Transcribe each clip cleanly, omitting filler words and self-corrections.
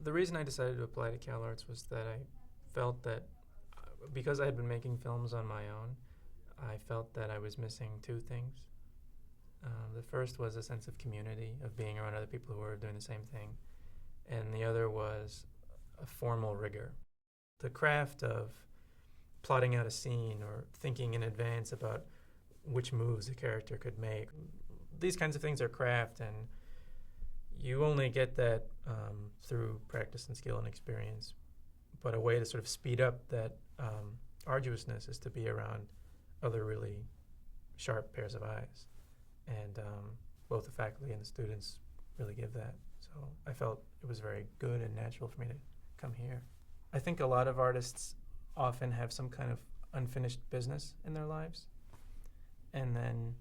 The reason I decided to apply to CalArts was that I felt that because I had been making films on my own, I felt that I was missing two things. The first was a sense of community, of being around other people who were doing the same thing, and the other was a formal rigor. The craft of plotting out a scene or thinking in advance about which moves a character could make, these kinds of things are craft, and you only get that through practice and skill and experience. But a way to sort of speed up that arduousness is to be around other really sharp pairs of eyes. And both the faculty and the students really give that. So I felt it was very good and natural for me to come here. I think a lot of artists often have some kind of unfinished business in their lives. And then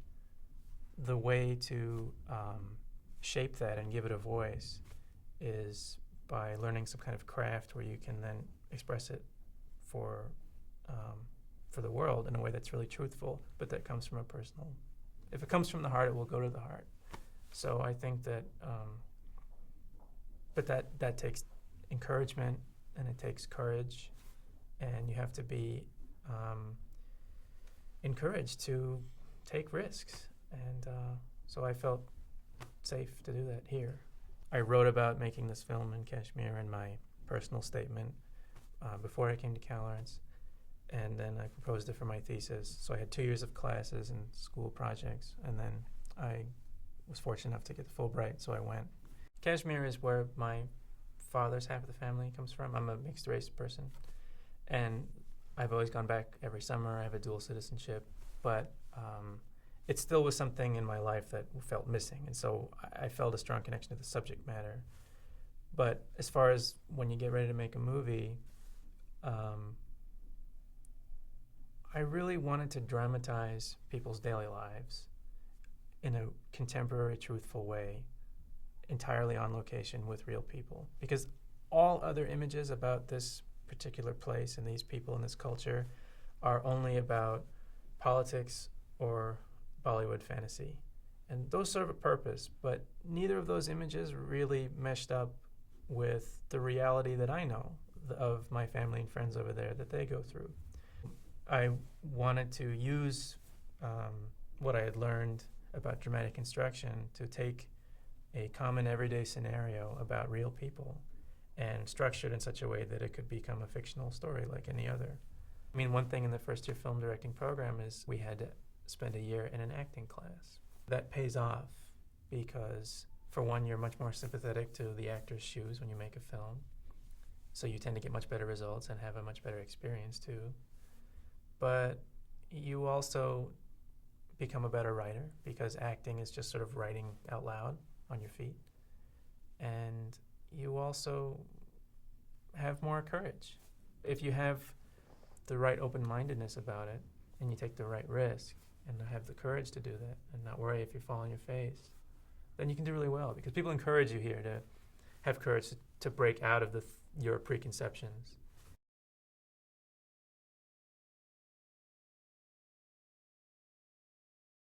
the way to shape that and give it a voice is by learning some kind of craft where you can then express it for the world in a way that's really truthful, but that comes from a personal. If it comes from the heart, it will go to the heart. So I think that, but that takes encouragement and it takes courage, and you have to be encouraged to take risks. And so I felt safe to do that here. I wrote about making this film in Kashmir in my personal statement before I came to CalArts, and then I proposed it for my thesis. So I had 2 years of classes and school projects, and then I was fortunate enough to get the Fulbright, so I went. Kashmir is where my father's half of the family comes from. I'm a mixed race person, and I've always gone back every summer. I have a dual citizenship, but it still was something in my life that felt missing, and so I felt a strong connection to the subject matter. But as far as when you get ready to make a movie, I really wanted to dramatize people's daily lives in a contemporary, truthful way, entirely on location with real people. Because all other images about this particular place and these people and this culture are only about politics or Bollywood fantasy. And those serve a purpose, but neither of those images really meshed up with the reality that I know of my family and friends over there that they go through. I wanted to use what I had learned about dramatic instruction to take a common everyday scenario about real people and structure it in such a way that it could become a fictional story like any other. I mean, one thing in the first year film directing program is we had to spend a year in an acting class. That pays off because, for one, you're much more sympathetic to the actor's shoes when you make a film, so you tend to get much better results and have a much better experience too. But you also become a better writer because acting is just sort of writing out loud on your feet. And you also have more courage. If you have the right open-mindedness about it and you take the right risk and have the courage to do that and not worry if you fall on your face, then you can do really well, because people encourage you here to have courage to break out of your preconceptions